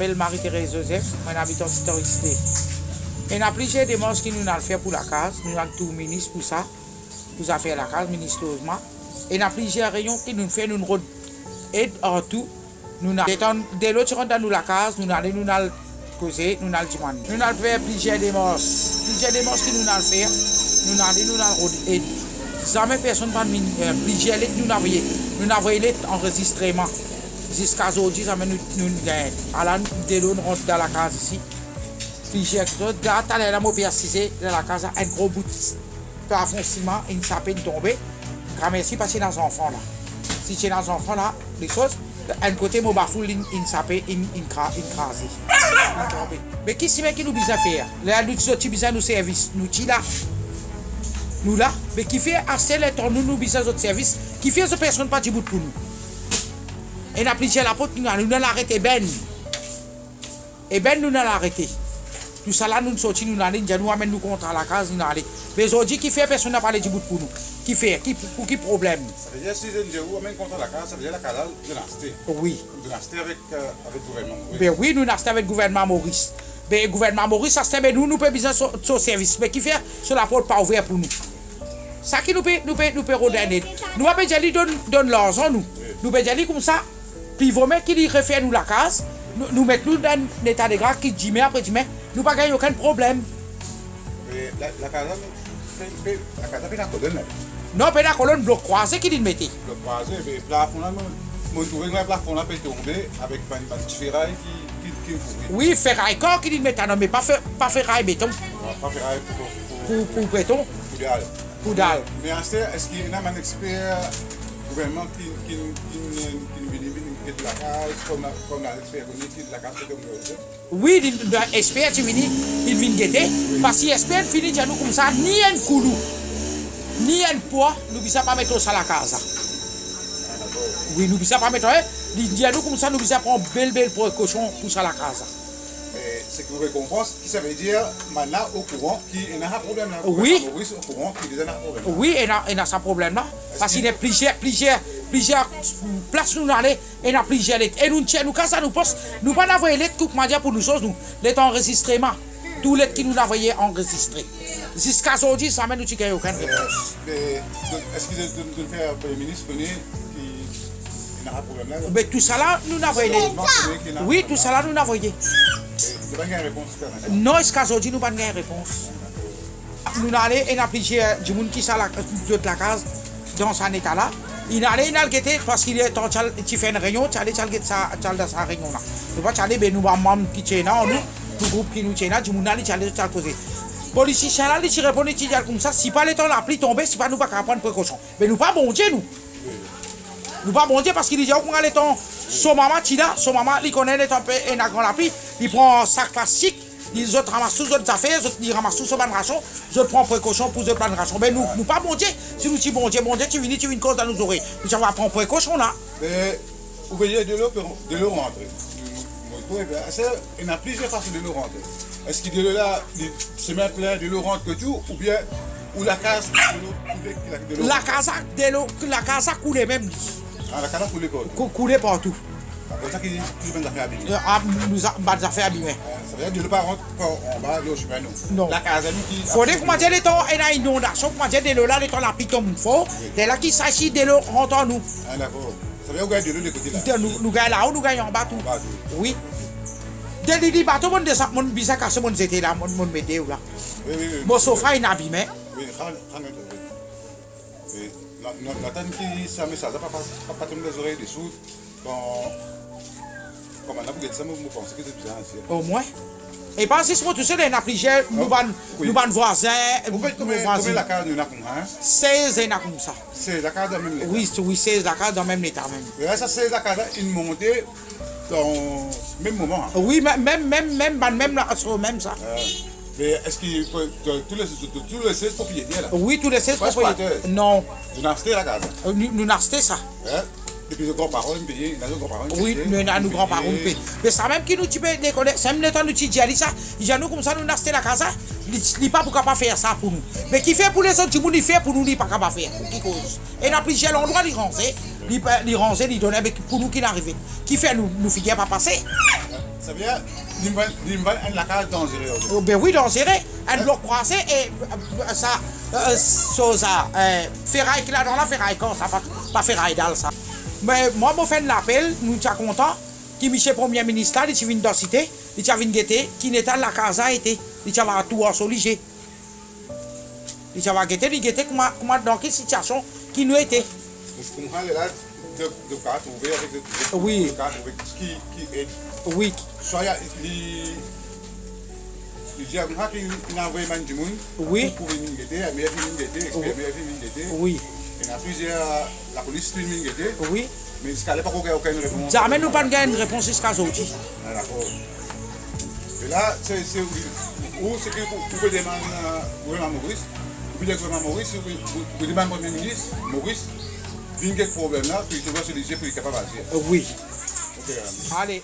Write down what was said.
m'appelle Marie-Thérèse Joseph, je habite en Historicité. Et nous avons plusieurs démarches qui nous avons fait pour la case. Nous avons tout ministre pour ça, pour ça faire la case, ministre logement. Et nous avons plusieurs réunions qui nous fait une route aide en tout. Nous avons dès l'autre dans nous la case, nous allons causer, nous allons demander. Nous avons fait plusieurs démarches que nous allons faire. Nous allons route aide. Jamais personne pas plusieurs lettres nous avons lettres enregistrement. Jusqu'à aujourd'hui, ça nous gagne. Alors, dès l'autre, nous rentrons dans la case ici. Plusieurs choses. Là, tu as la persisté dans la case, un gros bout de plafond ciment, une sapine tombée. Merci parce que c'est dans un enfant là. Si c'est dans un enfant là, les choses, un côté, mon bafoule, une sapée, une crasée. Mais qui c'est qui nous besoin faire? Là, nous sommes besoin de services. Nous sommes là. Nous là. Mais qui fait assez le temps, nous besoin de services. Qui fait ce personne pas du bout pour nous. Et nous avons la porte, nous allons l'arrêter Ben. Et Ben, nous allons l'arrêter. Tout ça là, nous sortis, nous allons, nous amène nous contre la case, nous allons. Mais aujourd'hui, qui fait personne n'a pas du bout pour nous? Qui fait? Pour qui problème? Ça veut dire si nous amène contre la case, ça veut dire la case de l'acheter. Oui. De l'acheter avec le gouvernement. Ben oui, nous l'acheter avec le gouvernement Maurice. Mais le gouvernement Maurice, ça c'est nous pouvons besoin de son service. Mais qui fait sur la porte pas ouverte pour nous? Ça qui nous peut redonner. Nous avons déjà dit donne l'argent, nous. Nous avons déjà dit comme ça. Puis il faut mettre qui refait nous la case. Nous mettons dans un état de grâce qui dit mais après dit mais nous pas gagner aucun problème. Mais la case fait la colonne. Non, pas la colonne bloc croisé qui dit mettre. Bloc croisé, mais plafond là, mon trouvé que le plafond là peut tomber avec une petite ferraille qui oui, ferraille corps qui dit mettre non mais pas ferraille béton. Pas ferraille pour béton. Pour dalle. Mais est-ce qu'il y a un expert gouvernement qui de la case, comme l'expert qui de la case oui, l'expert qui vient, il vient guetter. Parce que l'expert finit de nous comme ça, ni un coulou, ni un poids, nous ne pouvons pas mettre ça à la case. Oui, nous ne pouvons pas mettre ça. Il dit à nous comme ça, nous pouvons prendre belle précaution pour ça à la case. Mais ce que vous récompense, ça veut dire maintenant au courant qu'il y a un problème là. Oui. Au courant qu'il y a un problème. Oui, il y a un problème là. Parce qu'il y a plusieurs places nous aller et il y a plusieurs lettres. Et nous tiens, nous quand ça nous poste, nous pas envoyer lettres pour nous choses, nous les enregistrements. Tous les lettres qui nous envoyés enregistrés. Jusqu'à aujourd'hui, ça mène nous tiens aucune réponse. Est-ce qu'il de faire le ministre connaît qu'il y a un problème là? Mais tout ça là, nous n'avons pas. Oui, tout ça là, nous n'avons pas. Vous n'avez pas de réponse? Non, jusqu'à aujourd'hui, nous n'avons pas de réponse. Nous allons et nous plusieurs du monde qui sont de la case dans cet état là. Il allait il a guetté parce qu'il est en tu fais une réunion, tu allais guetter ça dans sa réunion là. Nous pas aller ben nous membre qui tient là nous, tout groupe qui nous tient là, du monde allait poser. Policier là, il répond il dit comme ça, si pas le temps la pluie tomber, c'est pas nous pas prendre précaution. Mais nous pas bon Dieu nous. Nous pas bon Dieu parce qu'il dit qu'on a le temps son maman il connaît le temps et la grande pluie, il prend un sac plastique. Les autres ramassent tous les autres affaires, les autres ils ramassent tous les autres ration, les autres prennent précaution pour les autres ration. Mais nous pas bon Dieu. Si nous disons bon Dieu, tu viens cause dans nos oreilles. Nous allons prendre précaution là. Mais vous voyez de l'eau rentrer. Il y a plusieurs façons de l'eau rentrer. Est-ce qu'il y a là, se met plein de l'eau rentre que tout, ou bien ou la case de l'eau? La case a coulé même. Ah, la case a coulé quoi? Coulé partout. C'est ça qui dit toujours bien affaires abîmées. Nous avons des affaires abîmées. Ça veut dire que de l'eau pas rentre en bas, l'eau je sais non. La case a nous qui. Il faudrait que moi j'ai le temps et la inondation, moi j'ai de l'eau là, le temps la pluie tombe fort. C'est là qu'il s'agit de l'eau rentre en nous. Ah d'accord. Ça veut dire qu'on gagne de l'eau de côté là. Nous gagnons là-haut, nous gagnons en bas tout. Oui. Dès les bateaux, mon bisa casse mon zété là, mon météo là. Oui. Mon sofa est abîmé. Oui, Nathan qui ça message pas tomber les oreilles dessous. Comme on a beaucoup de ça, je pense que c'est bizarre. Au moins. Et pas si c'est tout seul, il y a plusieurs, nous voisins, combien la case nous avons 16 et comme ça. 16 la case dans le même état. Oui, 16 la case dans le même état même. Et là, ça 16 la case, une montée dans le même moment. Oui, même là, c'est même ça. Mais est-ce que tous les 16 propriétaires là? Oui, tous les 16 propriétaires. Non. Nous avons acheté la case. Nous avons acheté ça. Depuis les grands-parents, nous payons. Oui, nous avons nos grands-parents payés. Mais ça même qui nous dit, c'est même le temps nous dit ça. Il y a nous comme ça, nous avons acheté la case. Il n'est pas pour capable faire ça pour nous. Mais qui fait pour les autres, il fait pour nous, il n'est pas capable de faire. Pour qui cause? Et dans plusieurs endroits, il ranger, il donne pour nous qui n'arrive. Qui fait nous figure pas passer. Ça veut dire, il va la case dangereuse. Oh, ben oui, donc c'est vrai. Un bloc croisé et ça, ferraille qu'il a dans la ferraille, comme ça, pas ferraille dans ça. Mais moi, je fais l'appel, nous sommes contents, que M. Premier ministre, il est venu dans la cité, il est venu guetter, qui n'était pas la case a été, il va tout ensoligé. Il va guetter comment dans quelle situation qui nous était. Vous comprenez là, de cas trouver avec Oui. de cas trouver qui aide. Oui. Soit il dit à moi qu'il a envoyé du monde Oui. pour venir guetter, mais il vient guetter, expert vient guetter. Oui. Il y a plusieurs, la police vient guetter. Oui. Mais jusqu'à l'époque, aucune réponse. Jamais nous pas une réponse jusqu'à aujourd'hui. Ah, d'accord. Et là, c'est où c'est que vous pouvez demander au gouvernement Maurice, vous pouvez demander Maurice, vous demandez au Premier ministre, Maurice, il y a un problème là, puis il doit se dire pour être capable d'agir. Oui. Ok, Allez.